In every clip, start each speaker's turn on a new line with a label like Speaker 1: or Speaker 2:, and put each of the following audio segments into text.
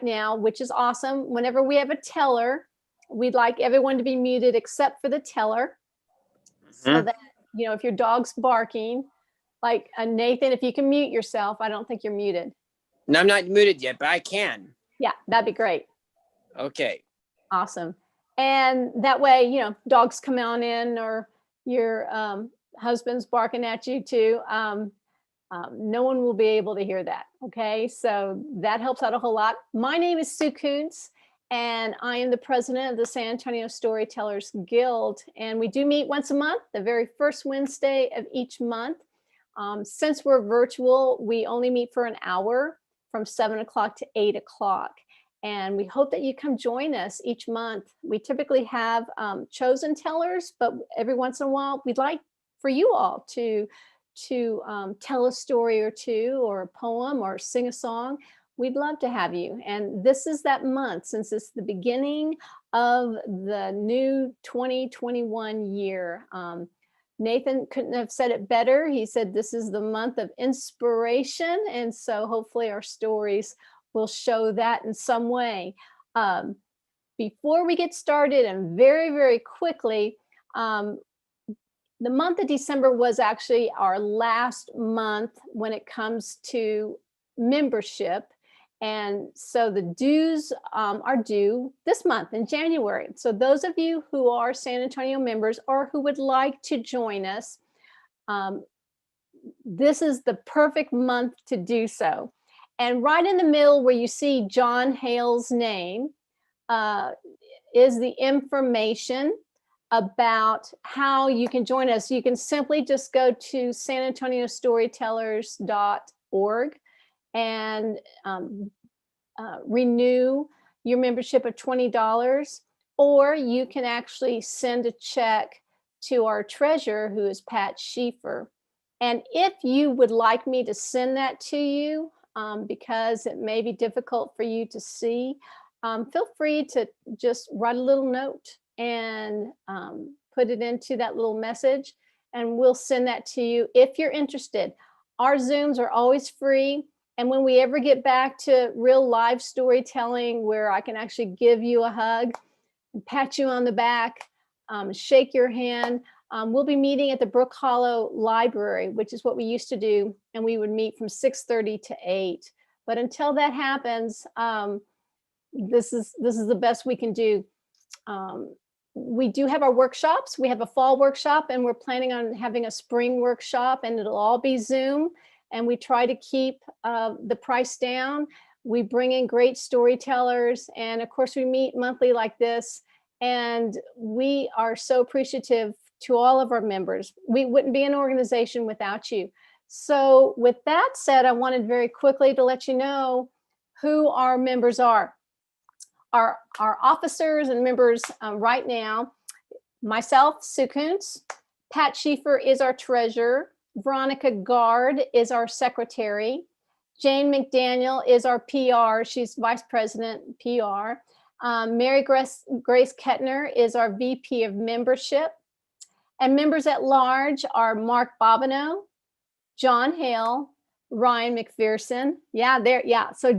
Speaker 1: now, which is awesome. Whenever we have a teller, we'd like everyone to be muted except for the teller. So that, you know, if your dog's barking, like Nathan, if you can mute yourself, I don't think you're muted.
Speaker 2: No, I'm not muted yet, but I can.
Speaker 1: Yeah, that'd be great.
Speaker 2: Okay.
Speaker 1: Awesome. And that way, you know, dogs come on in, or your husband's barking at you too. No one will be able to hear that. Okay, so that helps out a whole lot. My name is Sue Kuentz, and I am the president of the San Antonio Storytellers Guild. And we do meet once a month, the very first Wednesday of each month. Since we're virtual, we only meet for an hour from 7 o'clock to 8 o'clock. And we hope that you come join us each month. We typically have chosen tellers, but every once in a while, we'd like for you all to tell a story or two, or a poem, or sing a song. We'd love to have you. And this is that month, since it's the beginning of the new 2021 year. Nathan couldn't have said it better. He said this is the month of inspiration. And so hopefully our stories will show that in some way. Before we get started, and very, very quickly, the month of December was actually our last month when it comes to membership. And so the dues are due this month in January. So those of you who are San Antonio members, or who would like to join us, this is the perfect month to do so. And right in the middle where you see John Hale's name is the information about how you can join us. You can simply just go to sanantoniostorytellers.org and renew your membership of $20, or you can actually send a check to our treasurer, who is Pat Schieffer. And if you would like me to send that to you, because it may be difficult for you to see, feel free to just write a little note and put it into that little message, and we'll send that to you if you're interested. Our Zooms are always free. And when we ever get back to real live storytelling, where I can actually give you a hug, pat you on the back, shake your hand, we'll be meeting at the Brook Hollow Library, which is what we used to do. And we would meet from 6:30 to 8. But until that happens, this is the best we can do. We do have our workshops. We have a fall workshop, and we're planning on having a spring workshop, and it'll all be Zoom. And we try to keep the price down. We bring in great storytellers. And of course, we meet monthly like this. And we are so appreciative to all of our members. We wouldn't be an organization without you. So with that said, I wanted very quickly to let you know who our members are. Our officers and members right now: myself, Sue Kuentz, Pat Schieffer is our treasurer, Veronica Gard is our secretary, Jane McDaniel is our PR, she's vice president PR, Mary Grace Kettner is our VP of membership, and members at large are Mark Bobineau, John Hale, Ryan McPherson. So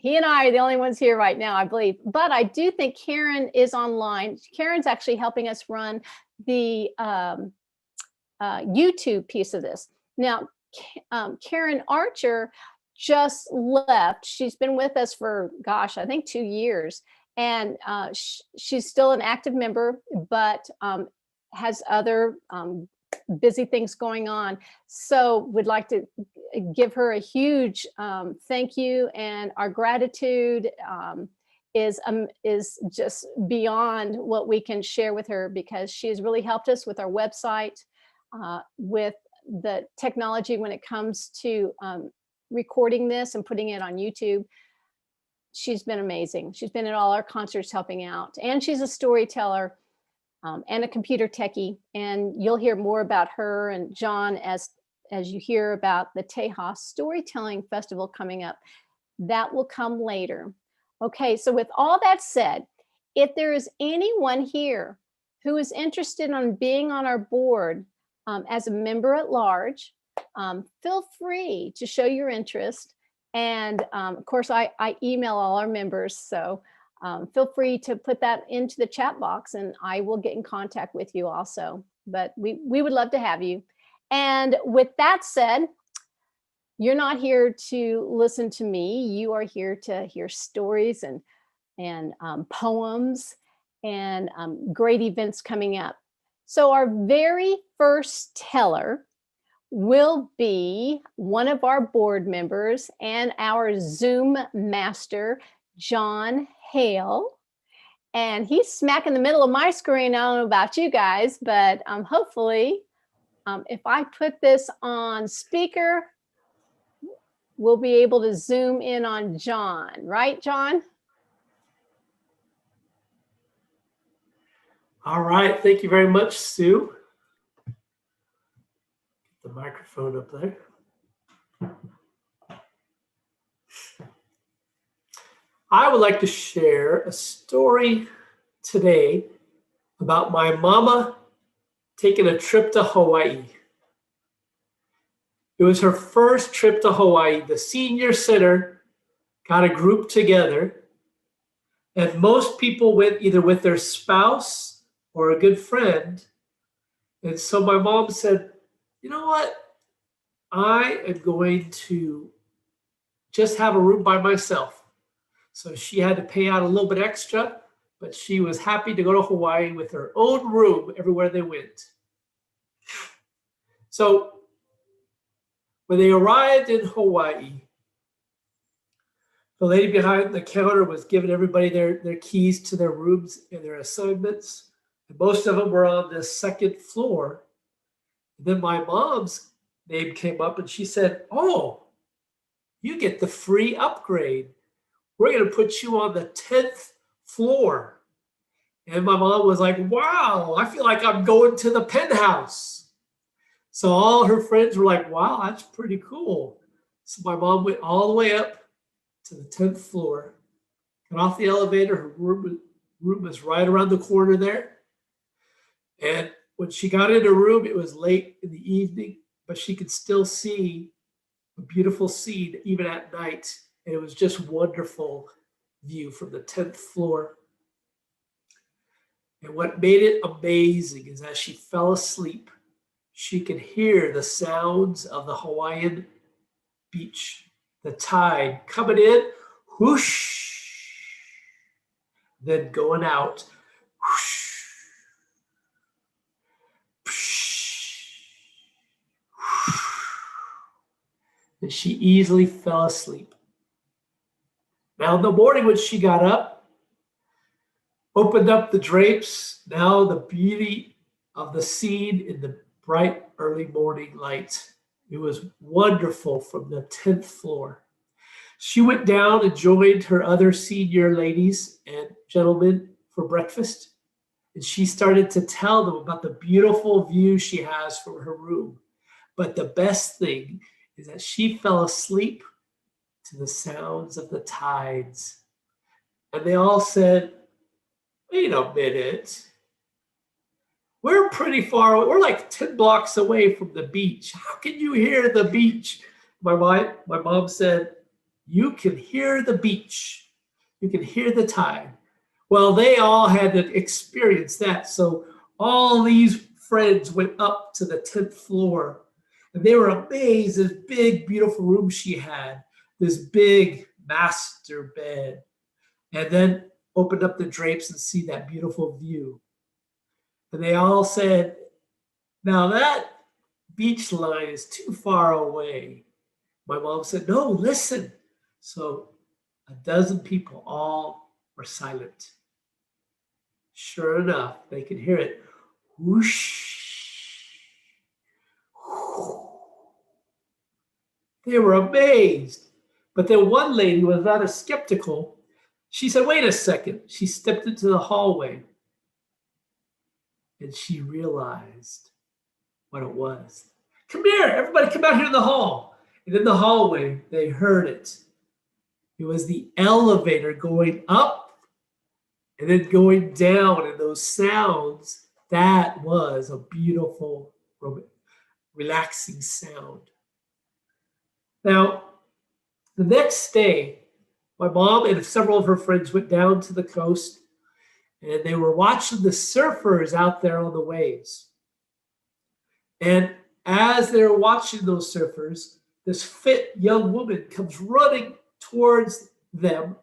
Speaker 1: he and I are the only ones here right now, I believe. But I do think Karen is online. Karen's actually helping us run the YouTube piece of this. Now, Karen Archer just left. She's been with us for, gosh, I think 2 years. And she's still an active member, but has other busy things going on. So we'd like to give her a huge thank you, and our gratitude is just beyond what we can share with her, because she has really helped us with our website, with the technology when it comes to recording this and putting it on YouTube. She's been amazing. She's been at all our concerts helping out, and she's a storyteller and a computer techie. And you'll hear more about her and John as you hear about the Tejas Storytelling Festival coming up. That will come later. Okay, so with all that said, if there is anyone here who is interested in being on our board as a member at large, feel free to show your interest And of course, I email all our members. So feel free to put that into the chat box and I will get in contact with you also. But we would love to have you. And with that said, you're not here to listen to me. You are here to hear stories and poems and great events coming up. So our very first teller will be one of our board members and our Zoom master, John Hale. And he's smack in the middle of my screen. I don't know about you guys, but hopefully if I put this on speaker, we'll be able to zoom in on John. Right, John?
Speaker 3: All right, thank you very much, Sue. Get the microphone up there. I would like to share a story today about my mama taking a trip to Hawaii. It was her first trip to Hawaii. The senior center got a group together, and most people went either with their spouse or a good friend. And so my mom said, you know what? I am going to just have a room by myself. So she had to pay out a little bit extra, but she was happy to go to Hawaii with her own room everywhere they went. So when they arrived in Hawaii, the lady behind the counter was giving everybody their keys to their rooms and their assignments. And most of them were on the second floor. And then my mom's name came up and she said, oh, you get the free upgrade. We're going to put you on the 10th floor. And my mom was like, wow, I feel like I'm going to the penthouse. So all her friends were like, wow, that's pretty cool. So my mom went all the way up to the 10th floor, got off the elevator. Her room was right around the corner there. And when she got in her room, it was late in the evening, but she could still see a beautiful scene even at night. And it was just wonderful view from the 10th floor. And what made it amazing is as she fell asleep, she could hear the sounds of the Hawaiian beach, the tide coming in, whoosh, then going out, whoosh. And she easily fell asleep. Now in the morning when she got up, opened up the drapes, now the beauty of the scene in the bright early morning light. It was wonderful from the 10th floor. She went down and joined her other senior ladies and gentlemen for breakfast. And she started to tell them about the beautiful view she has from her room. But the best thing is that she fell asleep to the sounds of the tides. And they all said, wait a minute. We're pretty far away. We're like 10 blocks away from the beach. How can you hear the beach? My mom said, you can hear the beach. You can hear the tide. Well, they all had to experience that. So all these friends went up to the 10th floor. And they were amazed at this big, beautiful room she had, this big master bed, and then opened up the drapes and see that beautiful view. And they all said, now that beach line is too far away. My mom said, no, listen. So a dozen people all were silent. Sure enough, they could hear it. Whoosh. They were amazed. But then one lady was rather skeptical. She said, wait a second. She stepped into the hallway and she realized what it was. Come here, everybody come out here in the hall. And in the hallway, they heard it. It was the elevator going up and then going down, and those sounds, that was a beautiful, relaxing sound. Now, The next day, my mom and several of her friends went down to the coast, and they were watching the surfers out there on the waves. And as they're watching those surfers, this fit young woman comes running towards them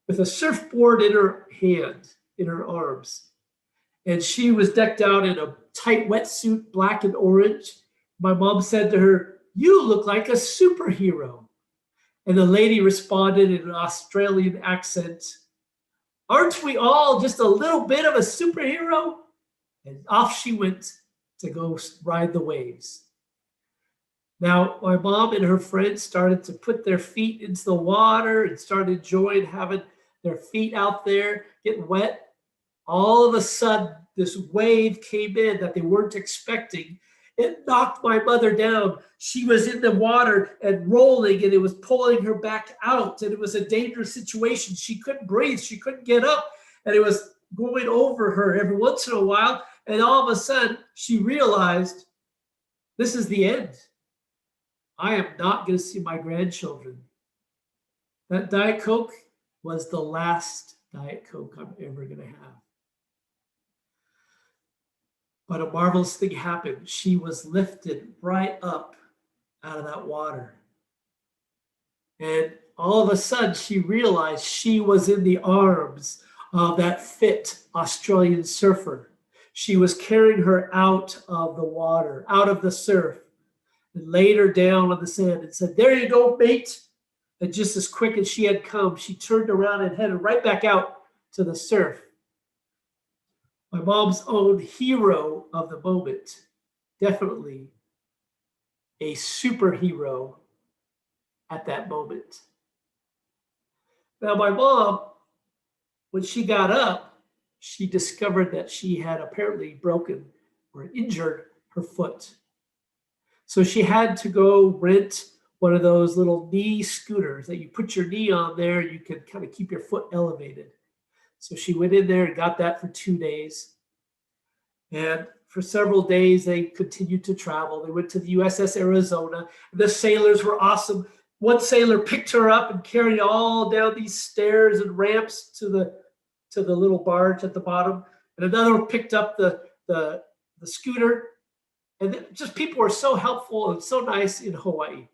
Speaker 3: with a surfboard in her hand, in her arms. And she was decked out in a tight wetsuit, black and orange. My mom said to her, "You look like a superhero." And the lady responded in an Australian accent, "Aren't we all just a little bit of a superhero?" And off she went to go ride the waves. Now, my mom and her friends started to put their feet into the water and started enjoying having their feet out there getting wet. All of a sudden, this wave came in that they weren't expecting. It knocked my mother down. She was in the water and rolling, and it was pulling her back out. And it was a dangerous situation. She couldn't breathe. She couldn't get up. And it was going over her every once in a while. And all of a sudden, she realized, this is the end. I am not going to see my grandchildren. That Diet Coke was the last Diet Coke I'm ever going to have. But a marvelous thing happened. She was lifted right up out of that water. And all of a sudden, she realized she was in the arms of that fit Australian surfer. She was carrying her out of the water, out of the surf, and laid her down on the sand and said, "There you go, mate." And just as quick as she had come, she turned around and headed right back out to the surf. My mom's own hero of the moment, definitely a superhero at that moment. Now, my mom, when she got up, she discovered that she had apparently broken or injured her foot. So she had to go rent one of those little knee scooters that you put your knee on there, you can kind of keep your foot elevated. So she went in there and got that for 2 days. And for several days, they continued to travel. They went to the USS Arizona. The sailors were awesome. One sailor picked her up and carried all down these stairs and ramps to the little barge at the bottom. And another one picked up the scooter. And just people were so helpful and so nice in Hawaii.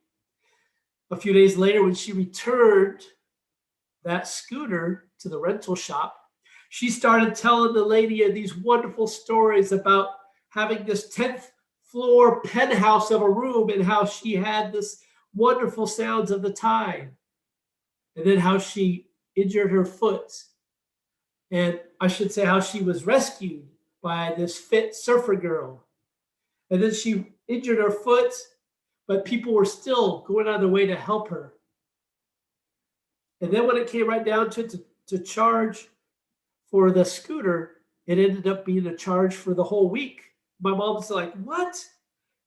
Speaker 3: A few days later, when she returned that scooter to the rental shop, she started telling the lady these wonderful stories about having this 10th floor penthouse of a room and how she had this wonderful sounds of the tide. And then how she injured her foot. And I should say how she was rescued by this fit surfer girl. And then she injured her foot, but people were still going out of their way to help her. And then when it came right down to it, to charge for the scooter, it ended up being a charge for the whole week. My mom was like, "What?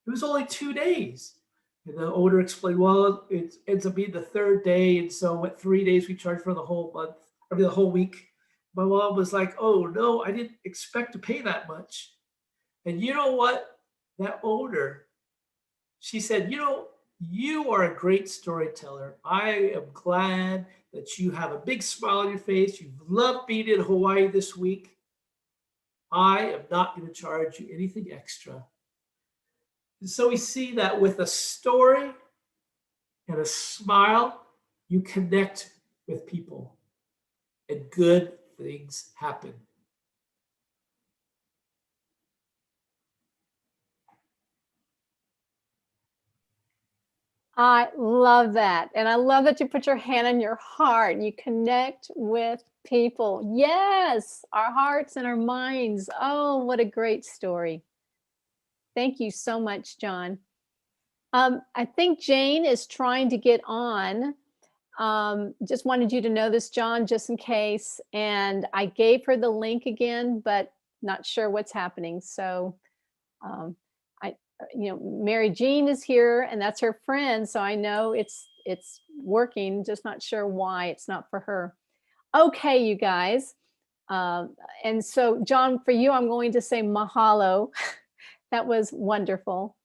Speaker 3: It was only 2 days." And the owner explained, "Well, it ends up being the third day. And so at 3 days, we charge for the whole month, the whole week." My mom was like, "Oh no, I didn't expect to pay that much." And you know what? That owner, she said, "You are a great storyteller. I am glad that you have a big smile on your face. You've loved being in Hawaii this week. I am not going to charge you anything extra." And so we see that with a story and a smile, you connect with people and good things happen.
Speaker 1: I love that. And I love that you put your hand on your heart and you connect with people. Yes, our hearts and our minds. Oh, what a great story. Thank you so much, John. I think Jane is trying to get on. Just wanted you to know this, John, just in case. And I gave her the link again, but not sure what's happening. So Mary Jean is here and that's her friend. So I know it's working, just not sure why it's not for her. Okay, you guys. And so John, for you, I'm going to say mahalo. That was wonderful.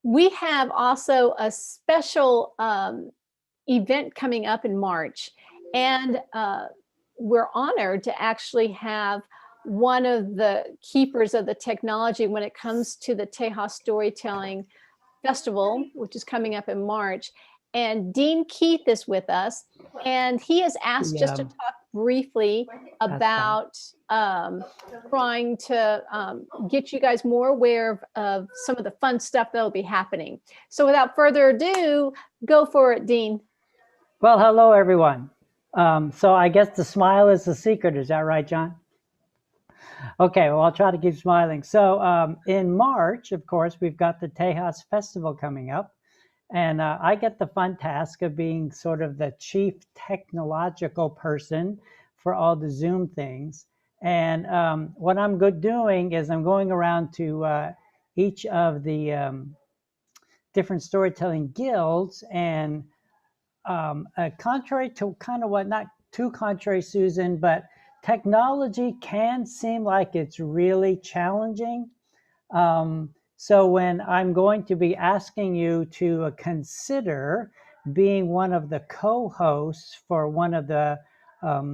Speaker 1: We have also a special event coming up in March. And we're honored to actually have one of the keepers of the technology when it comes to the Tejas Storytelling Festival, which is coming up in March. And Dean Keith is with us, and he has asked just to talk briefly about trying to get you guys more aware of some of the fun stuff that'll be happening. So without further ado, go for it, Dean.
Speaker 4: Well, hello, everyone. So I guess the smile is the secret. Is that right, John? Okay, well, I'll try to keep smiling. So in March, of course, we've got the Tejas Festival coming up. And I get the fun task of being sort of the chief technological person for all the Zoom things. And what I'm doing is I'm going around to each of the different storytelling guilds. And contrary to kind of what, not too contrary, Susan, but technology can seem like it's really challenging. So when I'm going to be asking you to consider being one of the co-hosts for one of the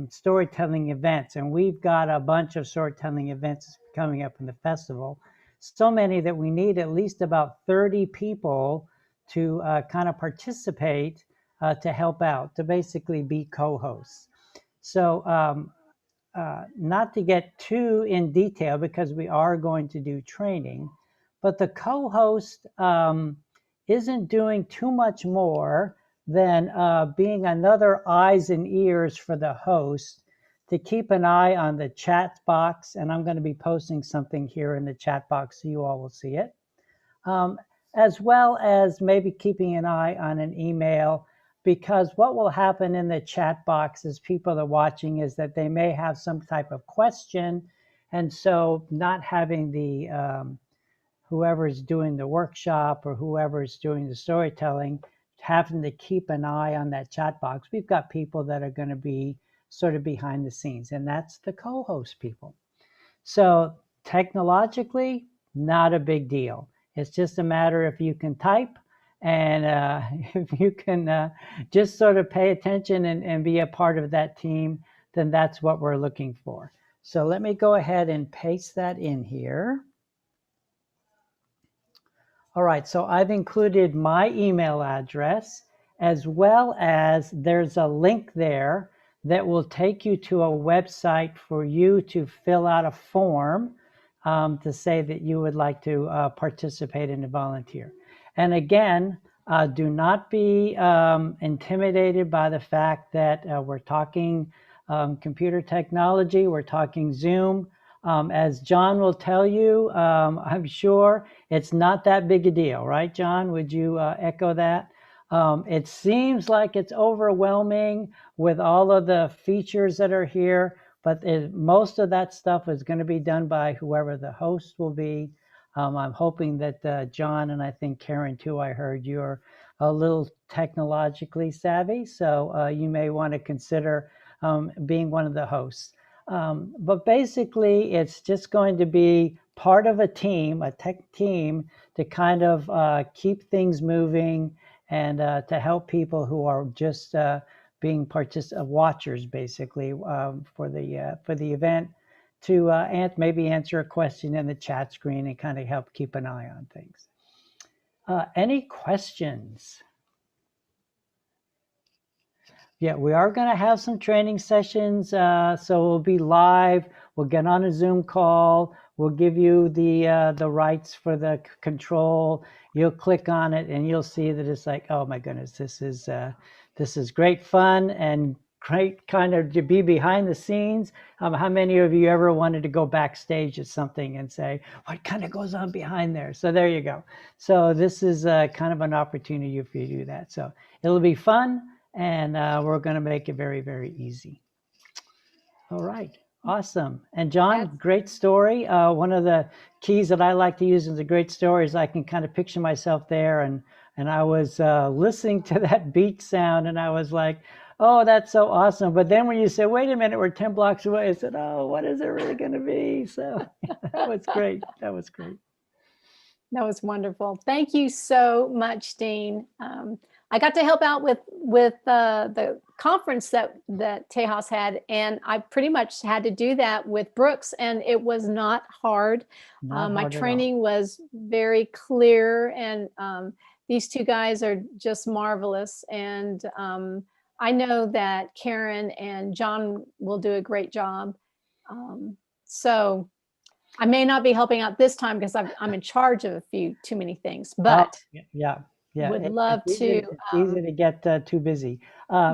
Speaker 4: storytelling events, and we've got a bunch of storytelling events coming up in the festival, so many that we need at least about 30 people to kind of participate to help out, to basically be co-hosts. So not to get too in detail, because we are going to do training, but the co-host isn't doing too much more than being another eyes and ears for the host, to keep an eye on the chat box. And I'm going to be posting something here in the chat box so you all will see it, as well as maybe keeping an eye on an email, because what will happen in the chat box as people are watching is that they may have some type of question. And so not having the whoever's doing the workshop or whoever's doing the storytelling, having to keep an eye on that chat box. We've got people that are going to be sort of behind the scenes, and that's the co-host people. So technologically, not a big deal. It's just a matter if you can type, and if you can just sort of pay attention and be a part of that team, then that's what we're looking for. So let me go ahead and paste that in here. All right, so I've included my email address, as well as there's a link there that will take you to a website for you to fill out a form to say that you would like to participate and volunteer. And again, do not be intimidated by the fact that we're talking computer technology, we're talking Zoom. As John will tell you, I'm sure it's not that big a deal, right, John? Would you echo that? It seems like it's overwhelming with all of the features that are here, but most of that stuff is going to be done by whoever the host will be. I'm hoping that John, and I think Karen too, I heard you're a little technologically savvy, so you may want to consider being one of the hosts. But basically, it's just going to be part of a team, a tech team, to kind of keep things moving and to help people who are just being watchers, basically, for the event, to maybe answer a question in the chat screen and kind of help keep an eye on things. Any questions? Yeah, we are going to have some training sessions, so we'll be live. We'll get on a Zoom call. We'll give you the rights for the control. You'll click on it, and you'll see that it's like, oh my goodness, this is great fun and great kind of to be behind the scenes. How many of you ever wanted to go backstage at something and say, what kind of goes on behind there? So there you go. So this is kind of an opportunity for you to do that. So it'll be fun. And we're going to make it very, very easy. All right. Awesome. And John, great story. One of the keys that I like to use in the great story is I can kind of picture myself there. And I was listening to that beach sound, and I was like, oh, that's so awesome. But then when you said, wait a minute, we're 10 blocks away, I said, oh, what is it really going to be? So that was great. That was great.
Speaker 1: That was wonderful. Thank you so much, Dean. I got to help out with the conference that Tejas had, and I pretty much had to do that with Brooks, and it was not hard.
Speaker 4: Not
Speaker 1: My
Speaker 4: hard at all.
Speaker 1: training was very clear, and these two guys are just marvelous. And I know that Karen and John will do a great job. So I may not be helping out this time because I'm in charge of a few too many things, but
Speaker 4: Yeah.
Speaker 1: would love to.
Speaker 4: It's easy to get too busy.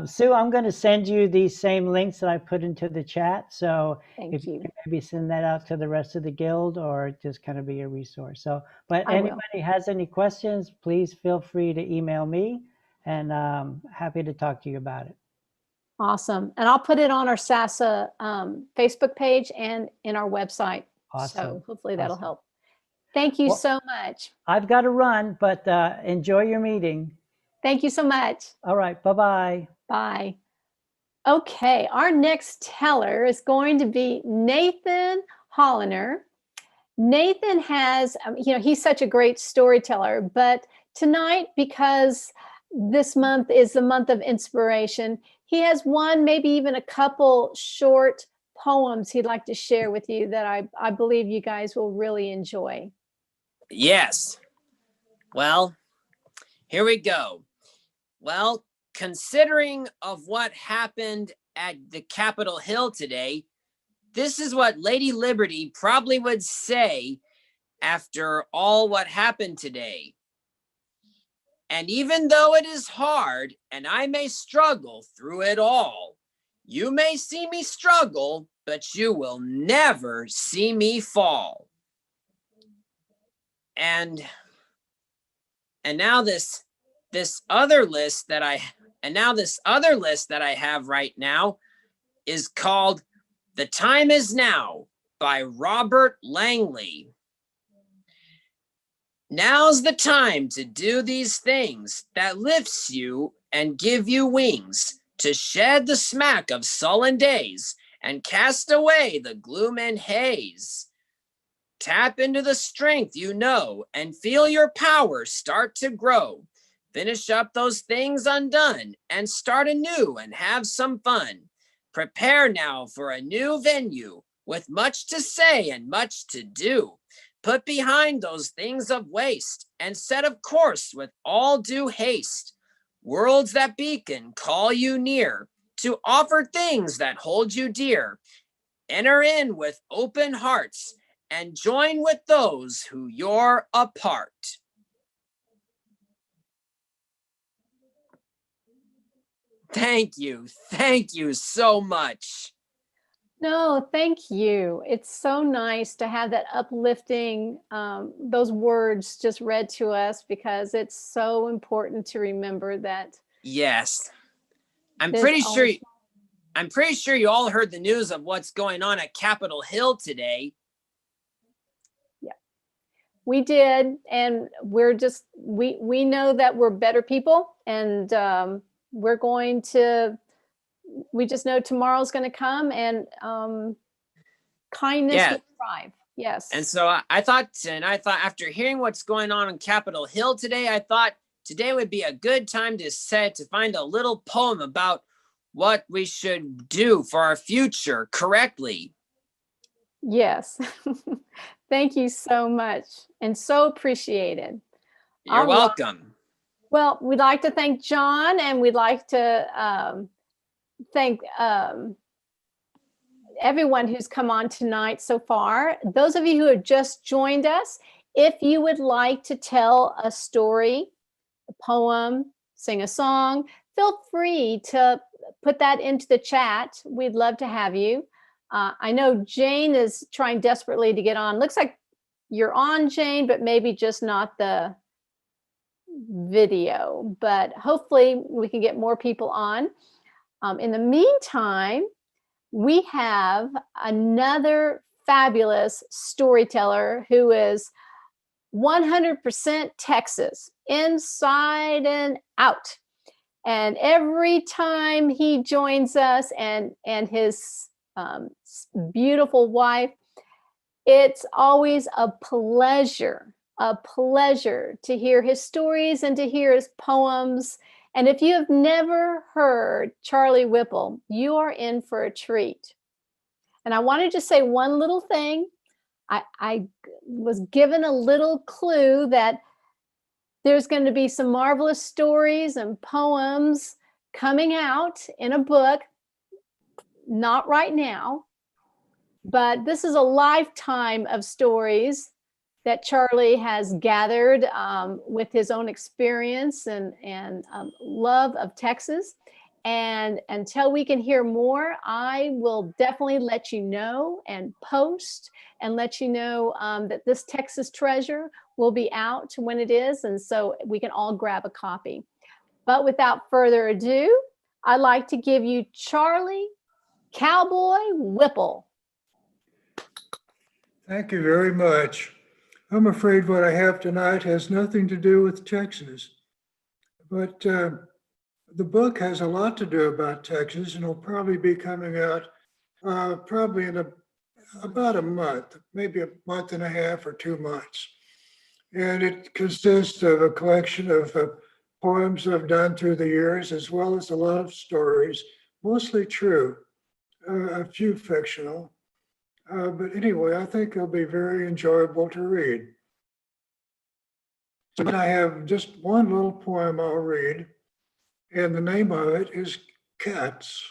Speaker 4: Sue, I'm going to send you these same links that I put into the chat. So
Speaker 1: Thank
Speaker 4: if you
Speaker 1: you.
Speaker 4: can maybe send that out to the rest of the guild, or just kind of be a resource. So, but
Speaker 1: I will.
Speaker 4: anybody has any questions, please feel free to email me, and happy to talk to you about it.
Speaker 1: Awesome. And I'll put it on our SASA Facebook page and in our website.
Speaker 4: Awesome.
Speaker 1: So hopefully that'll
Speaker 4: Awesome.
Speaker 1: help. Thank you
Speaker 4: Well,
Speaker 1: so much.
Speaker 4: I've got to run, but enjoy your meeting.
Speaker 1: Thank you so much.
Speaker 4: All right. Bye-bye.
Speaker 1: Bye. Okay, our next teller is going to be Nathan Holiner. Nathan has, he's such a great storyteller, but tonight, because this month is the month of inspiration, he has one, maybe even a couple short poems he'd like to share with you that I believe you guys will really enjoy.
Speaker 2: Yes. Well, here we go. Well, considering of what happened at the Capitol Hill today, this is what Lady Liberty probably would say after all what happened today. And even though it is hard and I may struggle through it all, you may see me struggle, but you will never see me fall. And now this other list that I have right now is called The Time Is Now by Robert Langley. Now's the time to do these things that lifts you and give you wings, to shed the smack of sullen days and cast away the gloom and haze. Tap into the strength you know and feel your power start to grow. Finish up those things undone and start anew and have some fun. Prepare now for a new venue with much to say and much to do. Put behind those things of waste and set of course with all due haste. Worlds that beacon call you near to offer things that hold you dear. Enter in with open hearts and join with those who you're a part. Thank you so much.
Speaker 1: No, thank you. It's so nice to have that uplifting, those words just read to us, because it's so important to remember that.
Speaker 2: Yes. I'm pretty sure you all heard the news of what's going on at Capitol Hill today.
Speaker 1: Yeah, we did. And we're just, we know that we're better people, and we just know tomorrow's going to come, and kindness will thrive. Yes.
Speaker 2: And so I thought after hearing what's going on Capitol Hill today, I thought today would be a good time to find a little poem about what we should do for our future correctly.
Speaker 1: Yes. Thank you so much, and so appreciated.
Speaker 2: You're welcome.
Speaker 1: Well, we'd like to thank John, and we'd like to thank everyone who's come on tonight so far. Those of you who have just joined us, if you would like to tell a story, a poem, sing a song, feel free to put that into the chat. We'd love to have you. I know Jane is trying desperately to get on. Looks like you're on, Jane, but maybe just not the video. But hopefully we can get more people on. In the meantime, we have another fabulous storyteller who is 100% Texas, inside and out. And every time he joins us and his beautiful wife, it's always a pleasure to hear his stories and to hear his poems And if you have never heard Charlie Whipple, you are in for a treat. And I wanted to say one little thing. I was given a little clue that there's going to be some marvelous stories and poems coming out in a book. Not right now, but this is a lifetime of stories that Charlie has gathered with his own experience and love of Texas. And until we can hear more, I will definitely let you know and post and let you know that this Texas treasure will be out when it is. And so we can all grab a copy. But without further ado, I'd like to give you Charlie Cowboy Whipple.
Speaker 5: Thank you very much. I'm afraid what I have tonight has nothing to do with Texas, but the book has a lot to do about Texas, and it'll probably be coming out probably in about a month, maybe a month and a half or 2 months. And it consists of a collection of poems I've done through the years, as well as a lot of stories, mostly true, a few fictional. But anyway, I think it'll be very enjoyable to read. So I have just one little poem I'll read, and the name of it is Cats.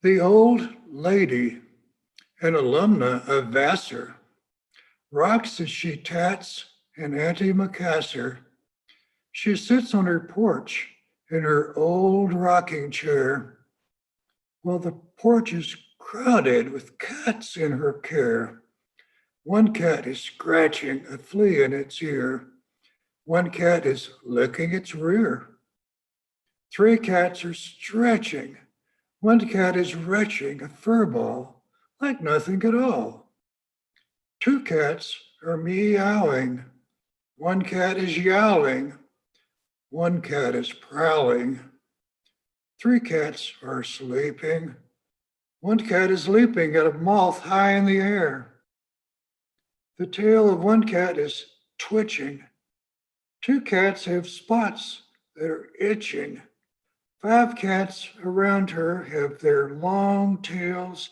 Speaker 5: The old lady, an alumna of Vassar, rocks as she tats an antimacassar. She sits on her porch in her old rocking chair, while the porch is crowded with cats in her care. One cat is scratching a flea in its ear. One cat is licking its rear. 3 cats are stretching. One cat is retching a fur ball like nothing at all. 2 cats are meowing. One cat is yowling. One cat is prowling. 3 cats are sleeping. One cat is leaping at a moth high in the air. The tail of one cat is twitching. 2 cats have spots that are itching. 5 cats around her have their long tails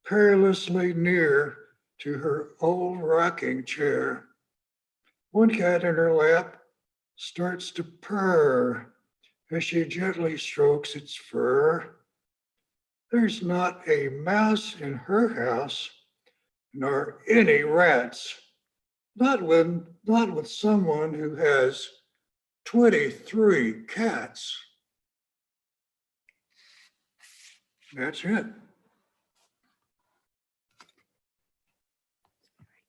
Speaker 5: perilously near to her old rocking chair. One cat in her lap starts to purr as she gently strokes its fur. There's not a mouse in her house, nor any rats, not with someone who has 23 cats. That's it.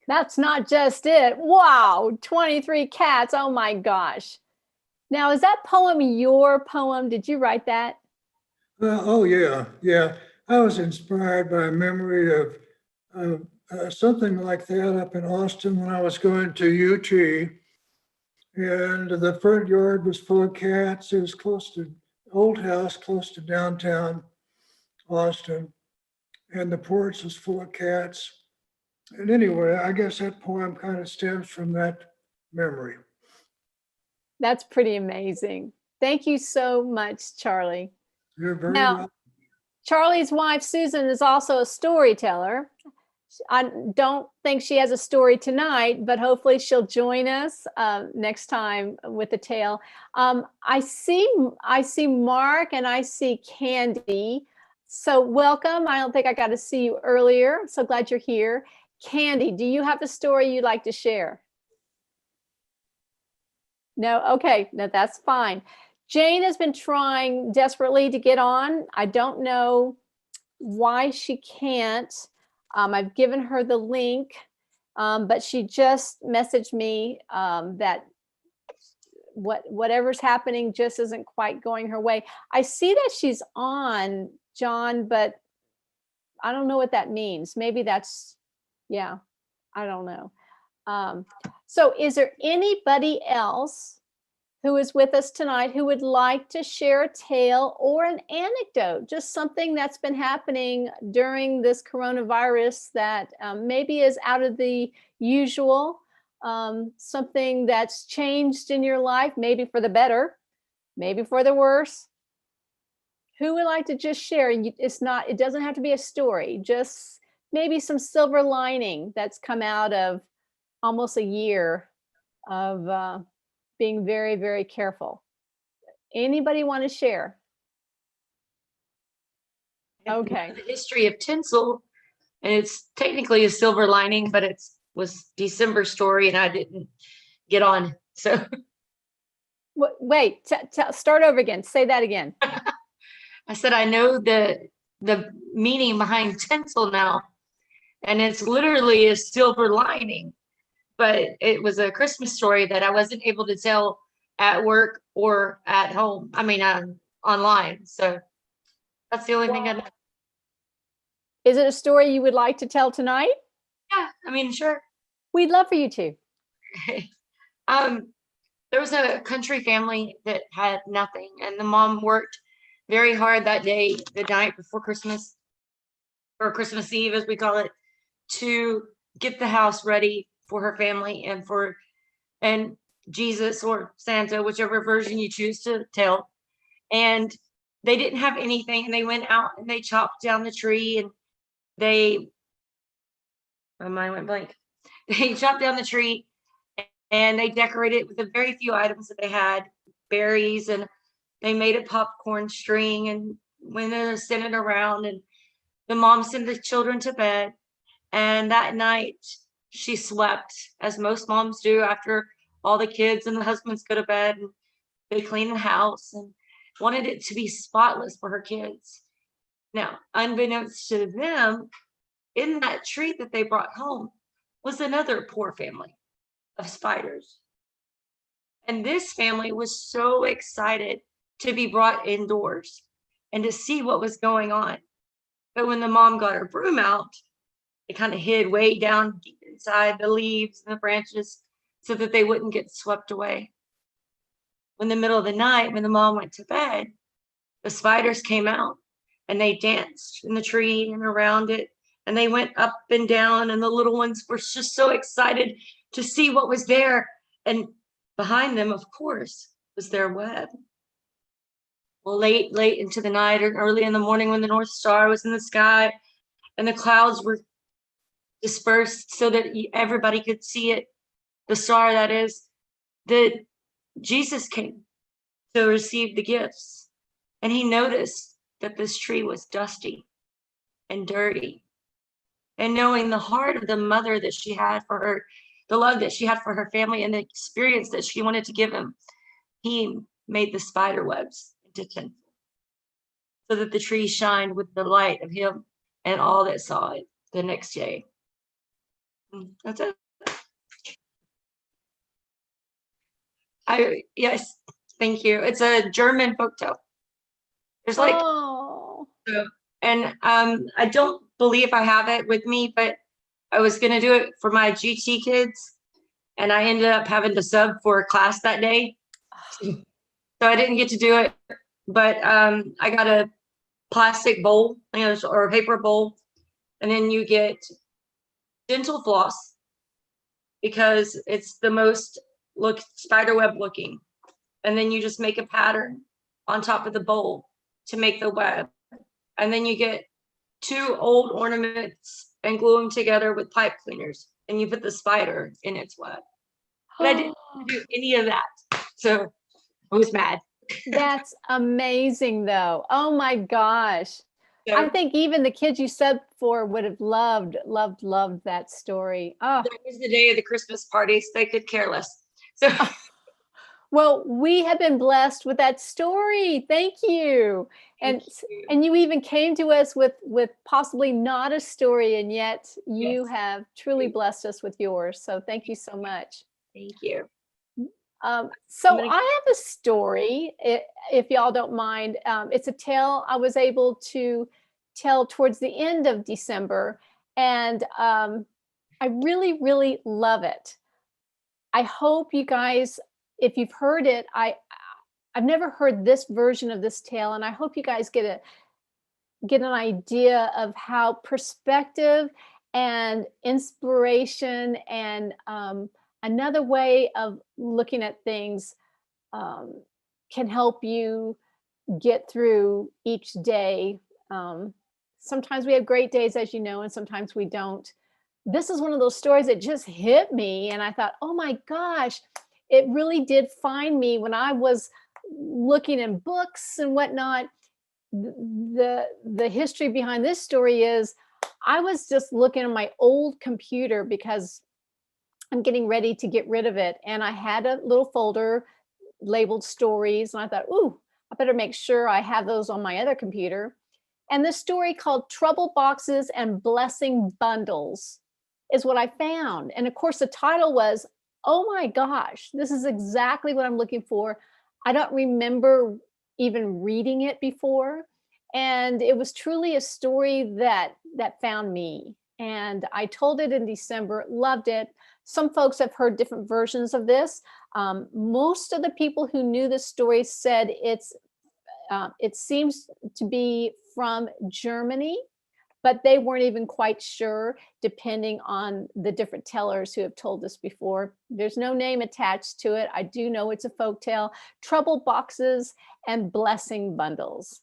Speaker 1: That's not just it. Wow, 23 cats. Oh my gosh. Now, is that poem your poem? Did you write that?
Speaker 5: Oh yeah. I was inspired by a memory of something like that up in Austin when I was going to UT, and the front yard was full of cats. It was close to old house, close to downtown Austin, and the porch was full of cats. And anyway, I guess that poem kind of stems from that memory.
Speaker 1: That's pretty amazing. Thank you so much, Charlie.
Speaker 5: You're very
Speaker 1: Now,
Speaker 5: welcome.
Speaker 1: Charlie's wife, Susan, is also a storyteller. I don't think she has a story tonight, but hopefully she'll join us next time with a tale. I see Mark and I see Candi. So welcome. I don't think I got to see you earlier. So glad you're here. Candi, do you have a story you'd like to share? No? Okay, no, that's fine. Jane has been trying desperately to get on. I don't know why she can't. I've given her the link, but she just messaged me that whatever's happening just isn't quite going her way. I see that she's on, John, but I don't know what that means. Maybe that's, yeah, I don't know. So is there anybody else who is with us tonight who would like to share a tale or an anecdote, just something that's been happening during this coronavirus that maybe is out of the usual? something that's changed in your life, maybe for the better, maybe for the worse. Who would like to just share? It doesn't have to be a story, just maybe some silver lining that's come out of almost a year of being very, very careful. Anybody want to share? Okay.
Speaker 6: The history of tinsel, and it's technically a silver lining, but was December story, and I didn't get on. So
Speaker 1: wait, start over again. Say that again.
Speaker 6: I said I know the meaning behind tinsel now, and it's literally a silver lining. But it was a Christmas story that I wasn't able to tell at work or at home. I mean, online. So that's the only thing I know.
Speaker 1: Is it a story you would like to tell tonight?
Speaker 6: Yeah, I mean, sure.
Speaker 1: We'd love for you to.
Speaker 6: There was a country family that had nothing, and the mom worked very hard that day, the night before Christmas, or Christmas Eve, as we call it, to get the house ready for her family and Jesus or Santa, whichever version you choose to tell. And they didn't have anything, and they went out and they chopped down the tree, and my mind went blank. They chopped down the tree and they decorated it with the very few items that they had, berries, and they made a popcorn string, and when they were sitting around, and the mom sent the children to bed. And that night she slept, as most moms do after all the kids and the husbands go to bed, and they clean the house and wanted it to be spotless for her kids. Now, unbeknownst to them, in that tree that they brought home was another poor family of spiders. And this family was so excited to be brought indoors and to see what was going on. But when the mom got her broom out, it kind of hid way down deep inside the leaves and the branches so that they wouldn't get swept away. In the middle of the night, when the mom went to bed, the spiders came out and they danced in the tree and around it, and they went up and down, and the little ones were just so excited to see what was there. And behind them, of course, was their web. Well, late into the night or early in the morning, when the North Star was in the sky and the clouds were dispersed so that everybody could see it, the star, that is, that Jesus came to receive the gifts. And he noticed that this tree was dusty and dirty. And knowing the heart of the mother that she had for her, the love that she had for her family, and the experience that she wanted to give him, he made the spider webs into tinsel so that the tree shined with the light of him and all that saw it the next day. That's it. Yes, thank you. It's a German folktale. There's like, and I don't believe I have it with me, but I was gonna do it for my GT kids, and I ended up having to sub for a class that day, so I didn't get to do it. But I got a plastic bowl, or a paper bowl, and then you get dental floss because it's the most spiderweb looking, and then you just make a pattern on top of the bowl to make the web, and then you get 2 old ornaments and glue them together with pipe cleaners, and you put the spider in its web. But I didn't do any of that, so I was mad.
Speaker 1: That's amazing, though. Oh my gosh.
Speaker 6: So,
Speaker 1: I think even the kids you subbed for would have loved that story. Oh,
Speaker 6: that was the day of the Christmas parties. They could care less. So
Speaker 1: well, we have been blessed with that story. Thank you. And you even came to us with possibly not a story, and yet you have truly blessed us with yours. So thank you so much.
Speaker 6: Thank you.
Speaker 1: So I have a story, if y'all don't mind. It's a tale I was able to tell towards the end of December, and I really, really love it. I hope you guys, if you've heard it, I've never heard this version of this tale, and I hope you guys get an idea of how perspective and inspiration and Another way of looking at things can help you get through each day. Sometimes we have great days, as you know, and sometimes we don't. This is one of those stories that just hit me, and I thought, oh my gosh, it really did find me when I was looking in books and whatnot. The history behind this story is I was just looking at my old computer because I'm getting ready to get rid of it, and I had a little folder labeled stories, and I thought, ooh, I better make sure I have those on my other computer. And this story called Trouble Boxes and Blessing Bundles is what I found. And of course, the title was, oh my gosh, this is exactly what I'm looking for. I don't remember even reading it before. And it was truly a story that found me. And I told it in December, loved it. Some folks have heard different versions of this. Most of the people who knew the story said it seems to be from Germany, but they weren't even quite sure, depending on the different tellers who have told us before. There's no name attached to it. I do know it's a folktale. Trouble Boxes and Blessing Bundles.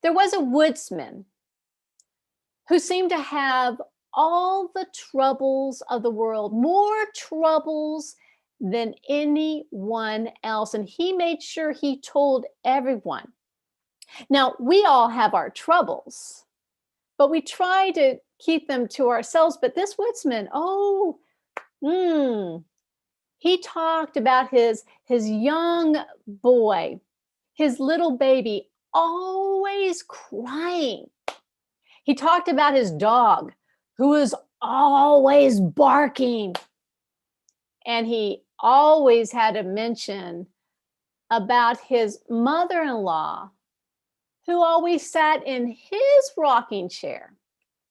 Speaker 1: There was a woodsman who seemed to have all the troubles of the world, more troubles than anyone else. And he made sure he told everyone. Now, we all have our troubles, but we try to keep them to ourselves. But this woodsman, he talked about his young boy, his little baby, always crying. He talked about his dog, who was always barking. And he always had a mention about his mother-in-law, who always sat in his rocking chair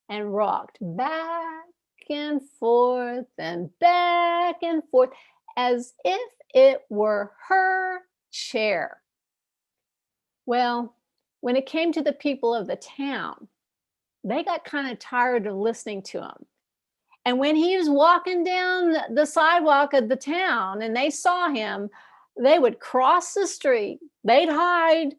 Speaker 1: and rocked back and forth as if it were her chair. Well, when it came to the people of the town, they got kind of tired of listening to him. And when he was walking down the sidewalk of the town and they saw him, they would cross the street, they'd hide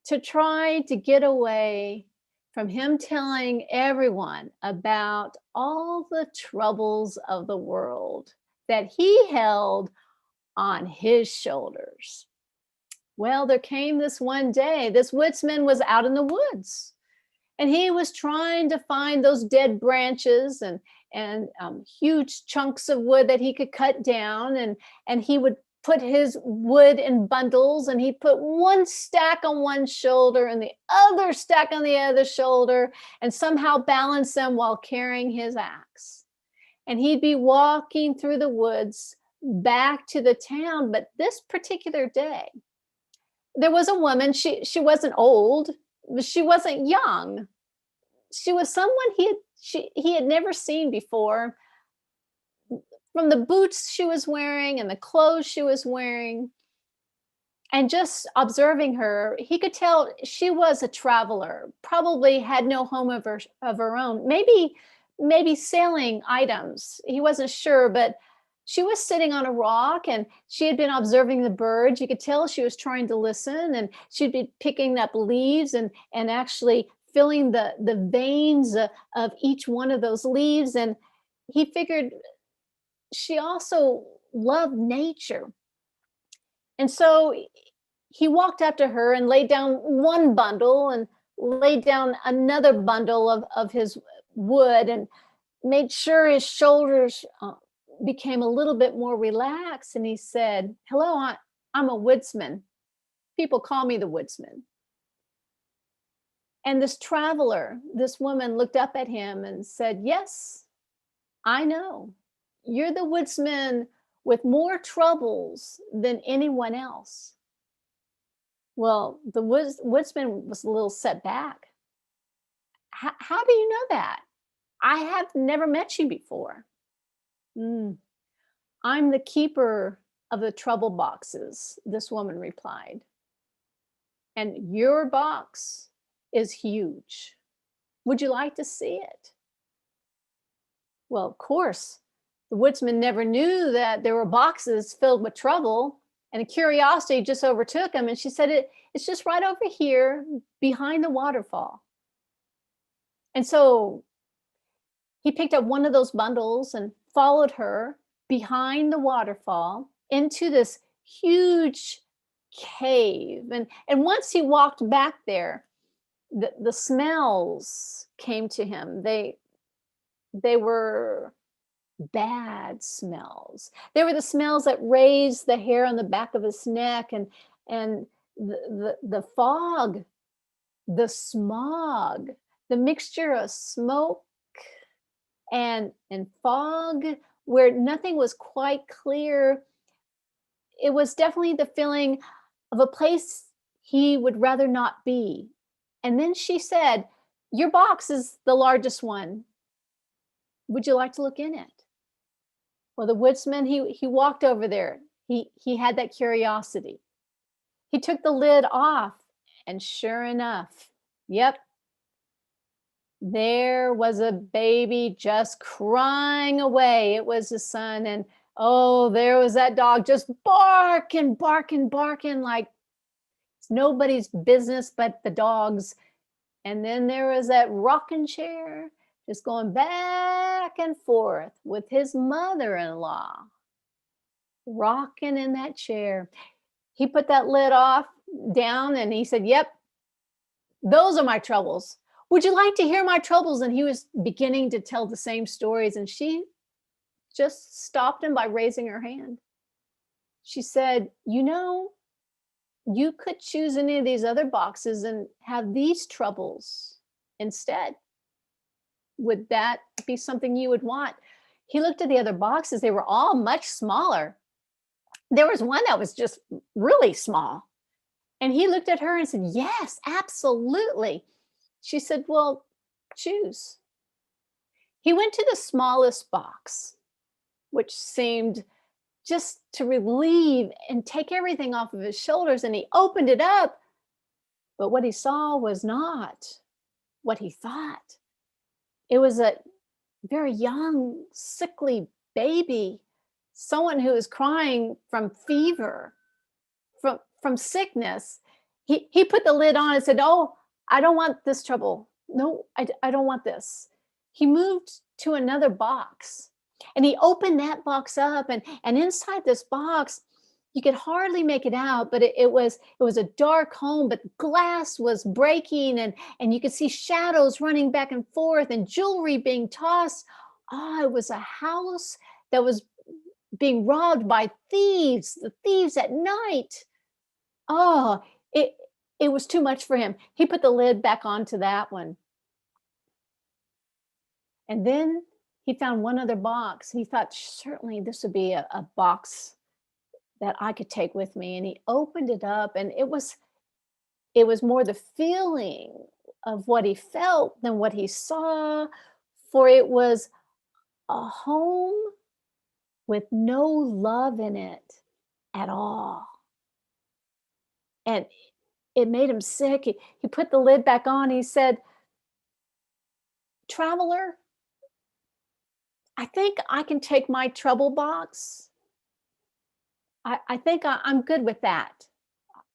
Speaker 1: to try to get away from him telling everyone about all the troubles of the world that he held on his shoulders. Well, there came this one day, this woodsman was out in the woods. And he was trying to find those dead branches and huge chunks of wood that he could cut down. And he would put his wood in bundles, and he'd put one stack on one shoulder and the other stack on the other shoulder, and somehow balance them while carrying his axe. And he'd be walking through the woods back to the town. But this particular day, there was a woman. She wasn't old, but she wasn't young. She was someone he had never seen before. From the boots she was wearing and the clothes she was wearing, and just observing her, he could tell she was a traveler, probably had no home of her own, maybe selling items. He wasn't sure, but she was sitting on a rock and she had been observing the birds. You could tell she was trying to listen, and she'd be picking up leaves and actually filling the veins of each one of those leaves. And he figured she also loved nature. And so he walked up to her and laid down one bundle and laid down another bundle of his wood and made sure his shoulders became a little bit more relaxed. And he said, "Hello, I'm a woodsman. People call me the woodsman." And this traveler, this woman, looked up at him and said, "Yes, I know. You're the woodsman with more troubles than anyone else." Well, the woodsman was a little set back. How do you know that? I have never met you before. I'm the keeper of the trouble boxes, this woman replied. And your box is huge. Would you like to see it? Well, of course, The woodsman never knew that there were boxes filled with trouble, and a curiosity just overtook him. And she said, it's just right over here behind the waterfall. And so he picked up one of those bundles and followed her behind the waterfall into this huge cave. And once he walked back there, the smells came to him. They were bad smells. They were the smells that raised the hair on the back of his neck, and the fog, the smog, the mixture of smoke and fog, where nothing was quite clear. It was definitely the feeling of a place he would rather not be. And then she said, your box is the largest one. Would you like to look in it? Well, the woodsman, he walked over there. He had that curiosity. He took the lid off, and sure enough, yep, there was a baby just crying away. It was his son. And oh, there was that dog just barking like it's nobody's business but the dog's. And then there was that rocking chair just going back and forth with his mother-in-law rocking in that chair. He put that lid down and he said, yep, those are my troubles. Would you like to hear my troubles? And he was beginning to tell the same stories, and she just stopped him by raising her hand. She said, you know, you could choose any of these other boxes and have these troubles instead. Would that be something you would want? He looked at the other boxes. They were all much smaller. There was one that was just really small. And he looked at her and said, yes, absolutely. She said, well, choose. He went to the smallest box, which seemed just to relieve and take everything off of his shoulders, and he opened it up. But what he saw was not what he thought. It was a very young, sickly baby, someone who was crying from fever, from sickness. He put the lid on and said, oh, I don't want this trouble. No, I don't want this. He moved to another box, and he opened that box up, and inside this box, you could hardly make it out, but it was a dark home, but glass was breaking, and you could see shadows running back and forth and jewelry being tossed. Oh, it was a house that was being robbed by thieves, the thieves at night. Oh, it was too much for him. He put the lid back onto that one. And then he found one other box. He thought, certainly this would be a box that I could take with me. And he opened it up, and it was more the feeling of what he felt than what he saw, for it was a home with no love in it at all. And it made him sick. He put the lid back on. He said, traveler, I think I can take my trouble box. I think I'm good with that.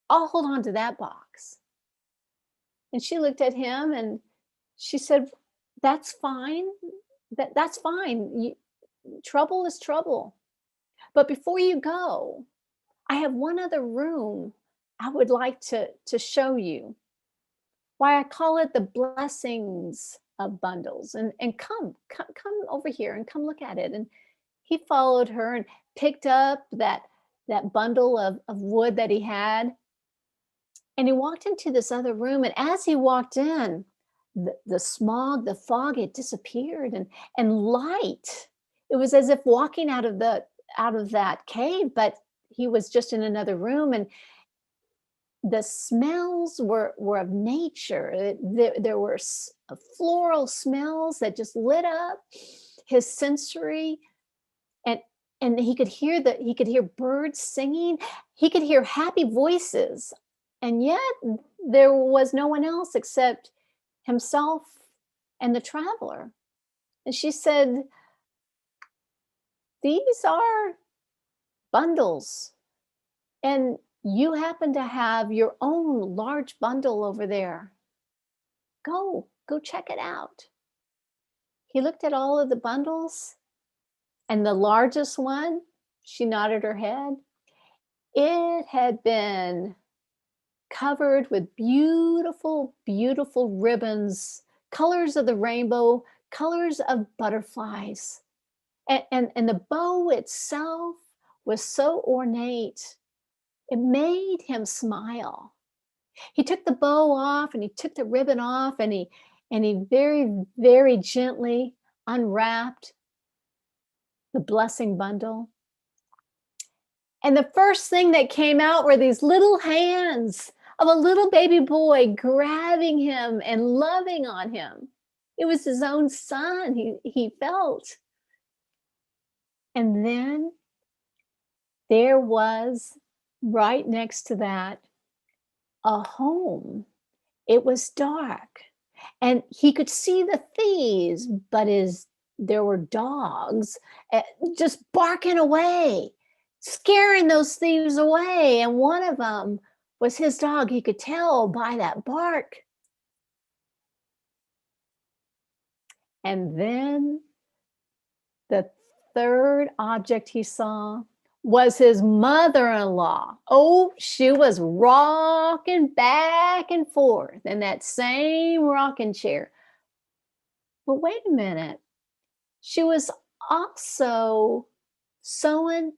Speaker 1: I'll hold on to that box. And she looked at him and she said, that's fine. That's fine. Trouble is trouble. But before you go, I have one other room I would like to show you. Why I call it the blessings of bundles. And come over here and come look at it. And he followed her and picked up that bundle of wood that he had. And he walked into this other room. And as he walked in, the smog, the fog, it disappeared, and light. It was as if walking out of that cave, but he was just in another room. And the smells were of nature. There were floral smells that just lit up his sensory, and he could hear birds singing. He could hear happy voices, and yet there was no one else except himself and the traveler. And she said, these are bundles, and you happen to have your own large bundle over there. Go check it out. He looked at all of the bundles, and the largest one, she nodded her head. It had been covered with beautiful, beautiful ribbons, colors of the rainbow, colors of butterflies. And the bow itself was so ornate, it made him smile. He took the bow off and he took the ribbon off, and he very, very gently unwrapped the blessing bundle. And the first thing that came out were these little hands of a little baby boy grabbing him and loving on him. It was his own son, he felt. And then there was, right next to that, a home. It was dark, and he could see the thieves, but there were dogs just barking away, scaring those thieves away. And one of them was his dog. He could tell by that bark. And then the third object he saw was his mother-in-law. Oh, she was rocking back and forth in that same rocking chair. But wait a minute. She was also sewing.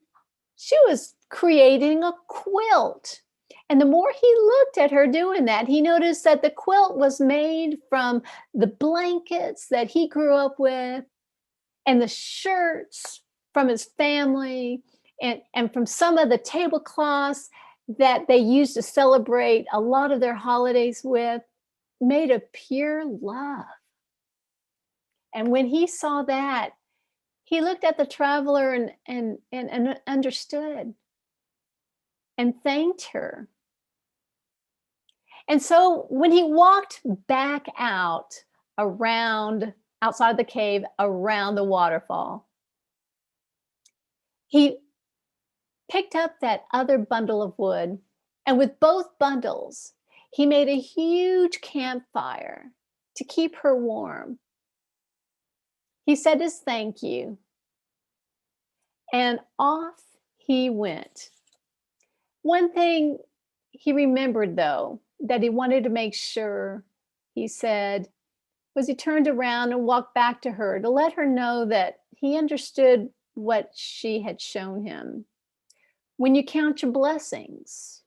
Speaker 1: She was creating a quilt. And the more he looked at her doing that, he noticed that the quilt was made from the blankets that he grew up with, and the shirts from his family, and from some of the tablecloths that they used to celebrate a lot of their holidays with, made of pure love. And when he saw that, he looked at the traveler and understood and thanked her. And so when he walked back out outside the cave, around the waterfall, he picked up that other bundle of wood, and with both bundles, he made a huge campfire to keep her warm. He said his thank you, and off he went. One thing he remembered, though, that he wanted to make sure he said, was he turned around and walked back to her to let her know that he understood what she had shown him. When you count your blessings,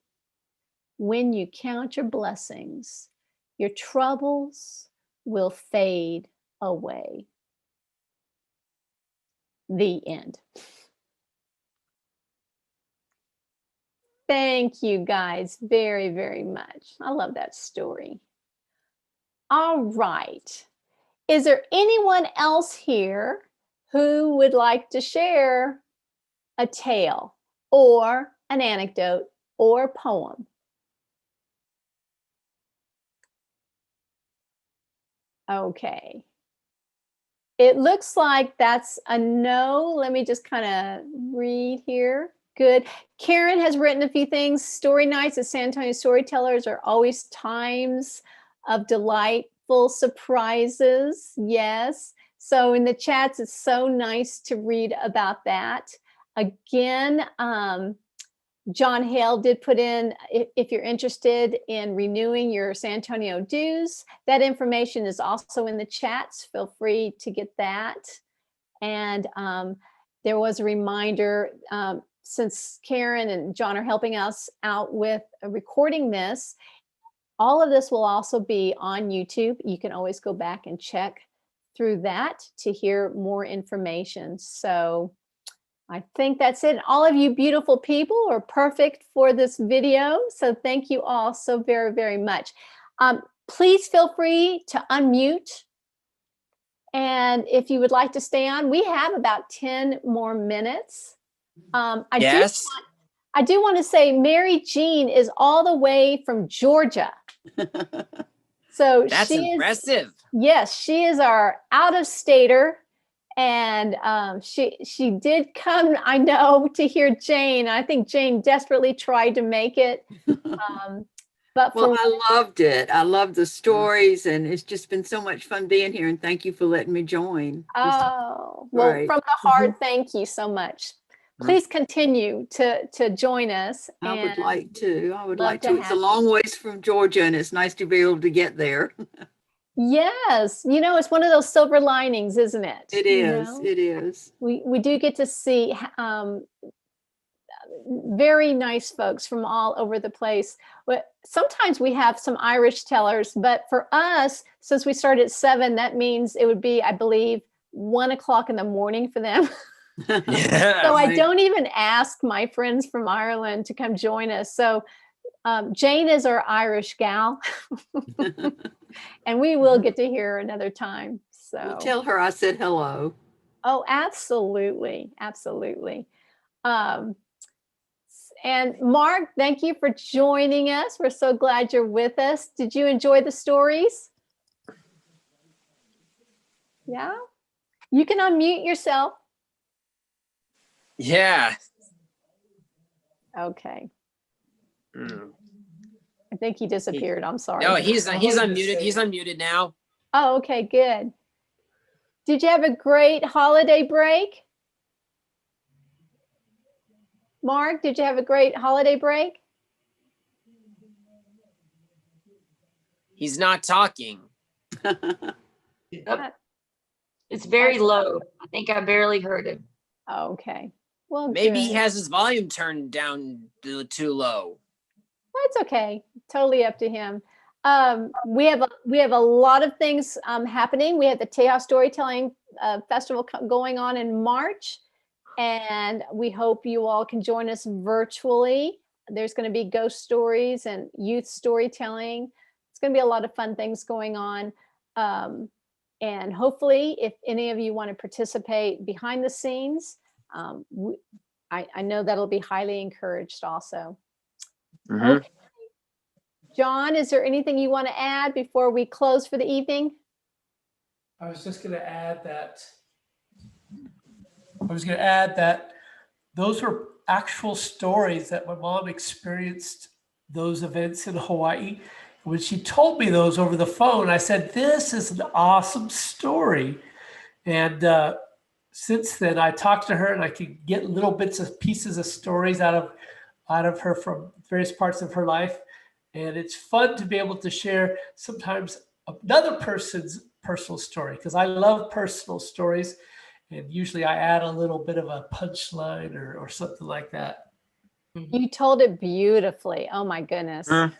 Speaker 1: your troubles will fade away. The end. Thank you guys very, very much. I love that story. All right. Is there anyone else here who would like to share a tale or an anecdote or poem? Okay. It looks like that's a no. Let me just kind of read here. Good. Karen has written a few things. Story nights at San Antonio Storytellers are always times of delightful surprises. Yes. So in the chats, it's so nice to read about that. Again, John Hale did put in, if you're interested in renewing your San Antonio dues, that information is also in the chats. Feel free to get that. And there was a reminder, since Karen and John are helping us out with recording this, all of this will also be on YouTube. You can always go back and check through that to hear more information. So I think that's it. All of you beautiful people are perfect for this video. So thank you all so very, very much. Please feel free to unmute. And if you would like to stay on, we have about 10 more minutes.
Speaker 2: Yes.
Speaker 1: I do want to say Mary Jean is all the way from Georgia. So
Speaker 2: That's impressive.
Speaker 1: Yes, she is our out-of-stater. And she did come, I know, to hear Jane. I think Jane desperately tried to make it. But
Speaker 7: Well,
Speaker 1: for
Speaker 7: I loved it. I love the stories, and it's just been so much fun being here. And thank you for letting me join. Just
Speaker 1: oh, well,
Speaker 7: great.
Speaker 1: from the heart, thank you so much. Please continue to join us.
Speaker 7: I would like to. I would
Speaker 1: love
Speaker 7: like
Speaker 1: to
Speaker 7: to. It's a
Speaker 1: have
Speaker 7: long ways from Georgia, and it's nice to be able to get there.
Speaker 1: Yes, it's one of those silver linings, isn't it?
Speaker 7: It is. It is.
Speaker 1: We do get to see very nice folks from all over the place. But sometimes we have some Irish tellers, but for us, since we started at 7, that means it would be, I believe, 1 o'clock in the morning for them.
Speaker 2: Yeah.
Speaker 1: So I
Speaker 7: Right.
Speaker 1: don't even ask my friends from Ireland to come join us. So Jane is our Irish gal, and we will get to hear her another time.
Speaker 7: Well,
Speaker 1: So,
Speaker 7: tell her I said hello.
Speaker 1: oh, absolutely, absolutely. And Mark, thank you for joining us. We're so glad you're with us. Did you enjoy the stories? Yeah, you can unmute yourself.
Speaker 2: Yeah.
Speaker 1: Okay,
Speaker 2: Mm.
Speaker 1: I think he disappeared. I'm sorry.
Speaker 2: No, he's
Speaker 3: I wanted to
Speaker 2: unmuted.
Speaker 3: say-
Speaker 2: He's unmuted now.
Speaker 1: Oh, okay, good. Did you have a great holiday break? Mark, did you have a great holiday break?
Speaker 2: He's not talking.
Speaker 6: Yep. It's very low. I think I barely heard him.
Speaker 1: Okay. Well,
Speaker 2: Maybe he
Speaker 1: good.
Speaker 2: has his volume turned down too low.
Speaker 1: That's okay. Totally up to him. We have a lot of things happening. We have the Tejas Storytelling Festival going on in March, and we hope you all can join us virtually. There's going to be ghost stories and youth storytelling. It's going to be a lot of fun things going on. And hopefully, if any of you want to participate behind the scenes, I know that'll be highly encouraged also.
Speaker 2: Mhm.
Speaker 1: Okay. John, is there anything you want to add before we close for the evening?
Speaker 3: I was just going to add that those were actual stories that my mom experienced those events in Hawaii. When she told me those over the phone, I said, "This is an awesome story." And since then, I talked to her, and I could get little bits of pieces of stories out of her from various parts of her life. And it's fun to be able to share sometimes another person's personal story, because I love personal stories. And usually I add a little bit of a punchline or something like that.
Speaker 1: You told it beautifully. Oh my goodness.
Speaker 2: Mm.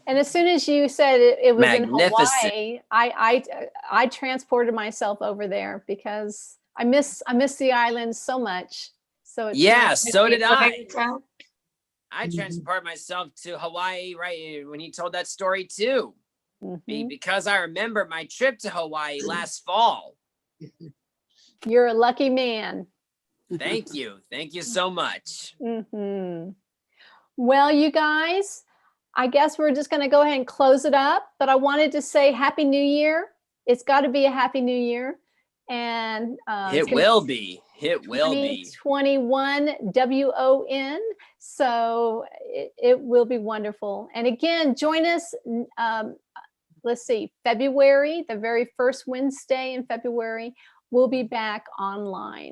Speaker 1: And as soon as you said it was in
Speaker 2: Magnificent.
Speaker 1: Hawaii, I transported myself over there because I miss the island so much. So it's
Speaker 2: Yeah,
Speaker 1: nice to
Speaker 2: so
Speaker 1: be
Speaker 2: did
Speaker 1: back.
Speaker 2: I.
Speaker 6: Town.
Speaker 2: I transported myself to Hawaii right when he told that story too.
Speaker 1: Mhm.
Speaker 2: Because I remember my trip to Hawaii last fall.
Speaker 1: You're a lucky man.
Speaker 2: Thank you. Thank you so much.
Speaker 1: Mhm. Well, you guys, I guess we're just going to go ahead and close it up. But I wanted to say Happy New Year. It's got to be a Happy New Year. And
Speaker 2: It will be. It will be.
Speaker 1: 2021 WON. So it will be wonderful. And again, join us. Let's see, February, the very first Wednesday in February, we'll be back online.